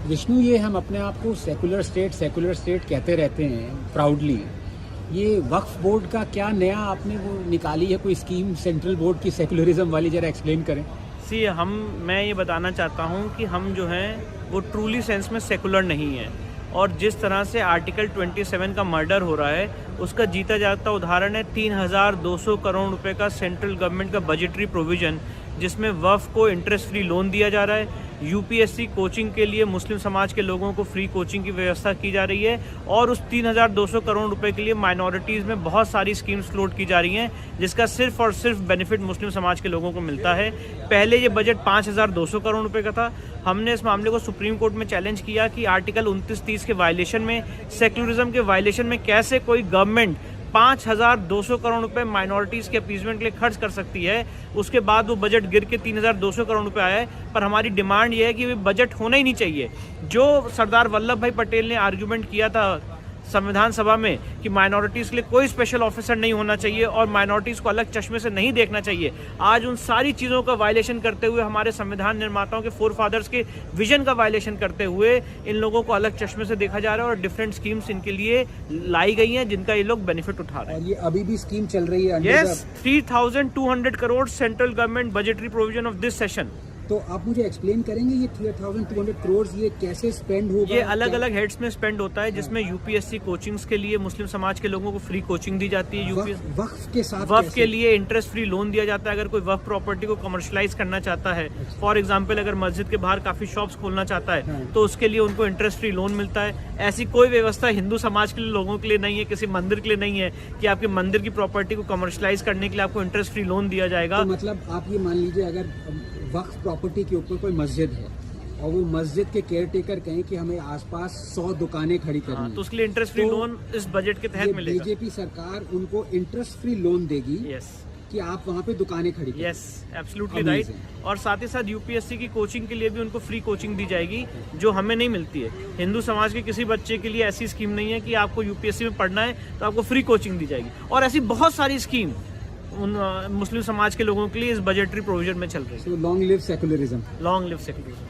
विष्णु, ये हम अपने आप को सेकुलर स्टेट कहते रहते हैं प्राउडली। ये वक्फ बोर्ड का क्या नया आपने वो निकाली है कोई स्कीम सेंट्रल बोर्ड की सेकुलरिज्म वाली, जरा एक्सप्लेन करें। मैं ये बताना चाहता हूँ कि हम जो हैं वो ट्रूली सेंस में सेकुलर नहीं है, और जिस तरह से आर्टिकल 27 का मर्डर हो रहा है उसका जीता जागता उदाहरण है 3200 करोड़ रुपए का सेंट्रल गवर्नमेंट का बजटरी प्रोविज़न, जिसमें वफ़ को इंटरेस्ट फ्री लोन दिया जा रहा है। यूपीएससी कोचिंग के लिए मुस्लिम समाज के लोगों को फ्री कोचिंग की व्यवस्था की जा रही है, और उस 3200 करोड़ रुपए के लिए माइनॉरिटीज़ में बहुत सारी स्कीम्स फ्लोट की जा रही हैं, जिसका सिर्फ और सिर्फ बेनिफिट मुस्लिम समाज के लोगों को मिलता है। पहले ये बजट 5200 करोड़ रुपए का था। हमने इस मामले को सुप्रीम कोर्ट में चैलेंज किया कि आर्टिकल 29-30 के वायलेशन में, सेक्युलरिज्म के वायलेशन में कैसे कोई गवर्नमेंट 5200 करोड़ रुपए माइनॉरिटीज़ के अपीजमेंट के लिए खर्च कर सकती है। उसके बाद वो बजट गिर के 3200 करोड़ रुपए आया है। पर हमारी डिमांड ये है कि बजट होना ही नहीं चाहिए। जो सरदार वल्लभ भाई पटेल ने आर्गूमेंट किया था संविधान सभा में कि माइनॉरिटीज़ के लिए कोई स्पेशल ऑफिसर नहीं होना चाहिए और माइनॉरिटीज़ को अलग चश्मे से नहीं देखना चाहिए, आज उन सारी चीज़ों का वायलेशन करते हुए, हमारे संविधान निर्माताओं के फोरफादर्स के विजन का वायलेशन करते हुए इन लोगों को अलग चश्मे से देखा जा रहा है, और डिफरेंट स्कीम्स इनके लिए लाई गई हैं जिनका ये लोग बेनिफिट उठा रहे हैं। और ये अभी भी स्कीम चल रही है। Yes, 3200 crore central government budgetary provision of this session. तो आप मुझे एक्सप्लेन करेंगे ये 3200 करोड़ ये कैसे स्पेंड होगा? ये अलग अलग हेड्स में स्पेंड होता है, जिसमें यूपीएससी कोचिंग्स के लिए मुस्लिम समाज के लोगों को फ्री कोचिंग दी जाती है। वक्फ के साथ वक्फ के लिए इंटरेस्ट फ्री लोन दिया जाता है अगर कोई वक्फ प्रॉपर्टी को कमर्शलाइज करना चाहता है। फॉर एग्जांपल, अगर मस्जिद के बाहर काफी शॉप्स खोलना चाहता है तो उसके लिए उनको इंटरेस्ट फ्री लोन मिलता है। ऐसी कोई व्यवस्था हिंदू समाज के लिए लोगों के लिए नहीं है, किसी मंदिर के लिए नहीं है कि आपके मंदिर की प्रॉपर्टी को कमर्शलाइज करने के लिए आपको इंटरेस्ट फ्री लोन दिया जाएगा। तो मतलब आप ये मान लीजिए, अगर वक्फ प्रॉपर्टी के ऊपर कोई मस्जिद है और वो मस्जिद के केयर टेकर कहें कि हमें आसपास 100 दुकानें खड़ी करनी है, तो उसके लिए इंटरेस्ट फ्री लोन इस बजट के तहत मिलेगा। बीजेपी सरकार उनको इंटरेस्ट फ्री लोन देगी। यस, कि आप वहाँ पे दुकानें खड़ी करें। Yes, absolutely right. और साथ ही साथ यूपीएससी की कोचिंग के लिए भी उनको फ्री कोचिंग दी जाएगी, जो हमें नहीं मिलती है। हिंदू समाज के किसी बच्चे के लिए ऐसी स्कीम नहीं है कि आपको यूपीएससी में पढ़ना है तो आपको फ्री कोचिंग दी जाएगी, और ऐसी बहुत सारी स्कीम उन मुस्लिम समाज के लोगों के लिए इस बजटरी प्रोविजन में चल रही है। Long live secularism. Long live secularism.